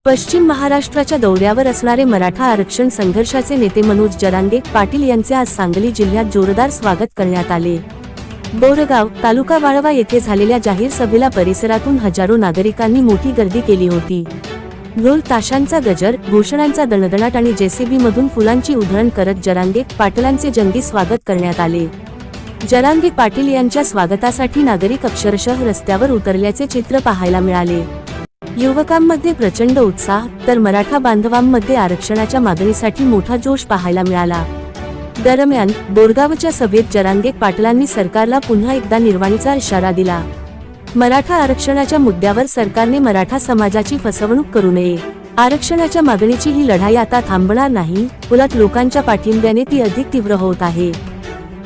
पश्चिम महाराष्ट्राच्या दौऱ्यावर असणारे मराठा आरक्षण संघर्षाचे नेते मनोज जरांगे पाटील यांचे आज सांगली जिल्ह्यात जोरदार स्वागत करण्यात आले। बोरगाव तालुका वाळवा येथे झालेल्या जाहीर सभेला परिसरातून हजारो नागरिकांनी मोठी गर्दी केली होती। ढोल ताशांचा गजर, घोषणांचा दणदणाट आणि जेसीबी मधून फुलांची उधळण करत जरांगे पाटलांचे जंगी स्वागत करण्यात आले। जरांगे पाटील यांच्या स्वागतासाठी नागरिक अक्षरशः रस्त्यावर उतरल्याचे चित्र पाहायला मिळाले। युवकांमध्ये प्रचंड उत्साह तर मराठा बांधवांमध्ये आरक्षणाच्या मागणीसाठी मोठा जोश पाहायला मिळाला। दरम्यान बोरगावच्या सभेत जरांगे पाटलांनी सरकारला पुन्हा एकदा निर्वाणीचा इशारा दिला। मराठा आरक्षणाच्या मुद्द्यावर सरकारने मराठा समाजाची फसवणूक करू नये। आरक्षणाच्या मागणीची ही लढाई आता थांबणार नाही, उलट लोकांच्या पाठिंब्याने ती अधिक तीव्र होत आहे।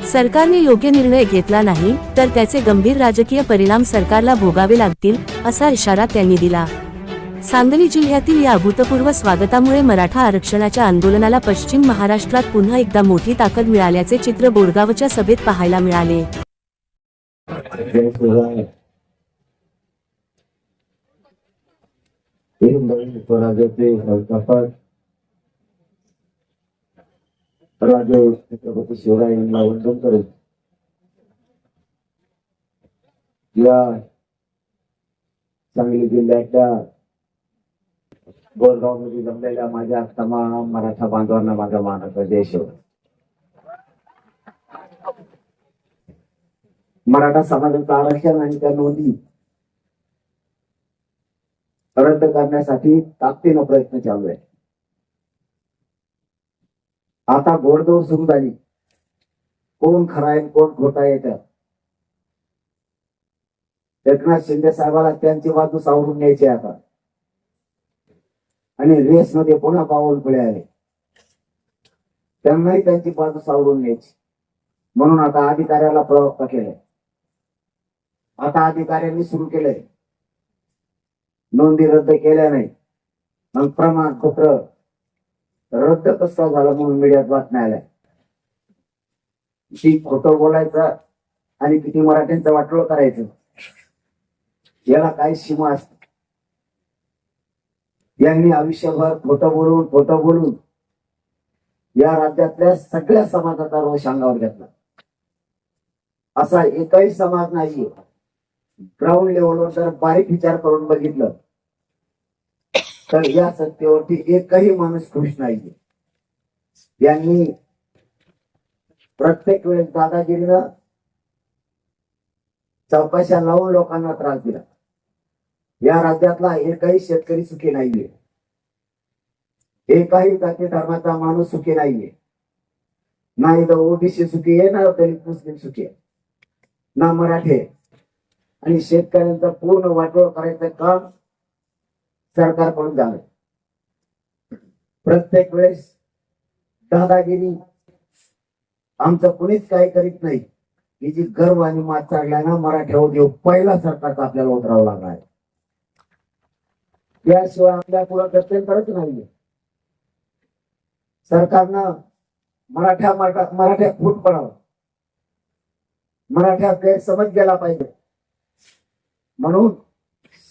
सरकारने योग्य निर्णय घेतला नाही तर त्याचे गंभीर राजकीय परिणाम सरकारला भोगावे लागतील, असा इशारा त्यांनी दिला। सांगली जिल्ह्यातील या अभूतपूर्व स्वागतामुळे मराठा आरक्षणाच्या आंदोलनाला पश्चिम महाराष्ट्रात पुन्हा एकदा मोठी ताकद मिळाल्याचे चित्र बोरगावच्या सभेत पाहायला मिळाले। राजे छत्रपती शिवराय यांना वंदन करत या सांगली जिल्ह्याच्या बोरगाव मध्ये जमलेल्या माझ्या तमाम मराठा बांधवांना माझा मानाचा जय शिवराय। मराठा समाजाचं आरक्षण आणि त्या नोंदी रद्द करण्यासाठी ताकदीनं प्रयत्न चालू आहे। आता घोडदौड सुरू झाली, कोण खरा आहे कोण खोटा आहे। एकनाथ शिंदे साहेबाला त्यांची बाजू सावरून न्यायची आता आणि रेस मध्ये पुन्हा पाऊल पुढे आले, त्यांनाही त्यांची बाजू सावरून न्यायची म्हणून आता अधिकाऱ्याला प्रवक्ता केलंय। आता अधिकाऱ्यांनी सुरू केलंय, नोंदी रद्द केल्या नाही मग प्रमाणपत्र रद्द कसा झाला म्हणून मीडियात बातम्या आल्या। किती खोटं बोलायचं आणि किती मराठ्यांचं वाटोळं करायचं, याला काही सीमा असते। यांनी आयुष्यभर खोटं बोलून या राज्यातल्या सगळ्या समाजाचा रोष अंगावर घेतला। असा एकही समाज नाहीये ग्राउंड लेवलवर जर बारीक विचार करून बघितलं तर या सत्तेवरती एकही माणूस खुश नाहीये। यांनी प्रत्येक वेळेस दादागिरीनं चौकशा लावून लोकांना त्रास दिला। या राज्यातला एकही शेतकरी सुखी नाहीये, एकही जाती धर्माचा माणूस सुखी नाहीये। ना इथं ओबीसी सुखी आहे, ना दलित मुस्लिम सुखी आहे, ना मराठे। आणि शेतकऱ्यांचं पूर्ण वाटोळ करायचं काम सरकारकडून झालं। प्रत्येक वेळेस दादागिरी आमचं कुणीच काही करीत नाही, ही जी गर्व आणि मात चाललाय ना मराठ्यावर देऊ पहिला सरकारचा आपल्याला उतरावं लागणार आहे। याशिवाय आपल्या पुढे गत्यंतरच नाहीये। सरकारनं मराठ्या फूट पडावं, मराठ्या गैरसमज गेला पाहिजे म्हणून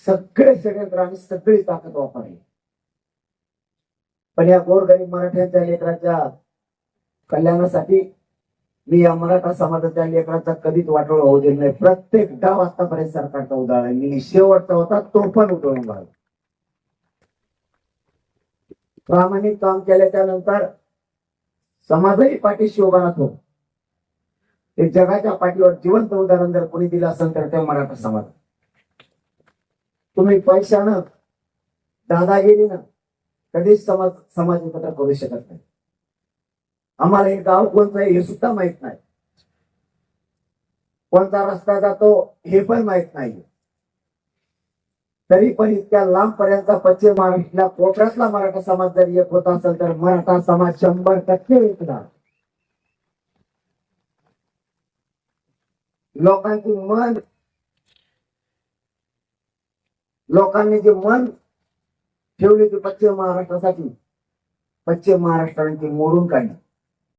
सगळे षडयंत्र आणि सगळी ताकद वापरली। पण या गोरगरीब मराठ्यांच्या लेकरांच्या कल्याणासाठी मी या मराठा समाजाच्या लेकरांचा कधीच वाटोळा होऊ दिला नाही। प्रत्येक डाव आतापर्यंत सरकारचा उधळला, मी शेवटचा होता तो पण उधळून लावला। प्रामाणिक काम केल्याच्या नंतर समाजही पाठीशी उभा राहतो। ते जगाच्या पाठीवर जिवंत उदाहरण जर कोणी दिलं असेल तर ते मराठा समाज। तुम्ही पैशानं दादागिरीनं कधीच समाज एकत्र करू शकत नाही। आम्हाला हे गाव कोणतं आहे हे सुद्धा माहित नाही, कोणता रस्ता जातो हे पण माहित नाही। तरी पण इतक्या लांब पर्यंत पश्चिम महाराष्ट्रातल्या कोपऱ्यातला मराठा समाज जर एक होत असेल तर मराठा समाज 100% एकला। लोकांनी जे मन ठेवले ते पश्चिम महाराष्ट्रासाठी, पश्चिम महाराष्ट्राने ते मोडून काढले।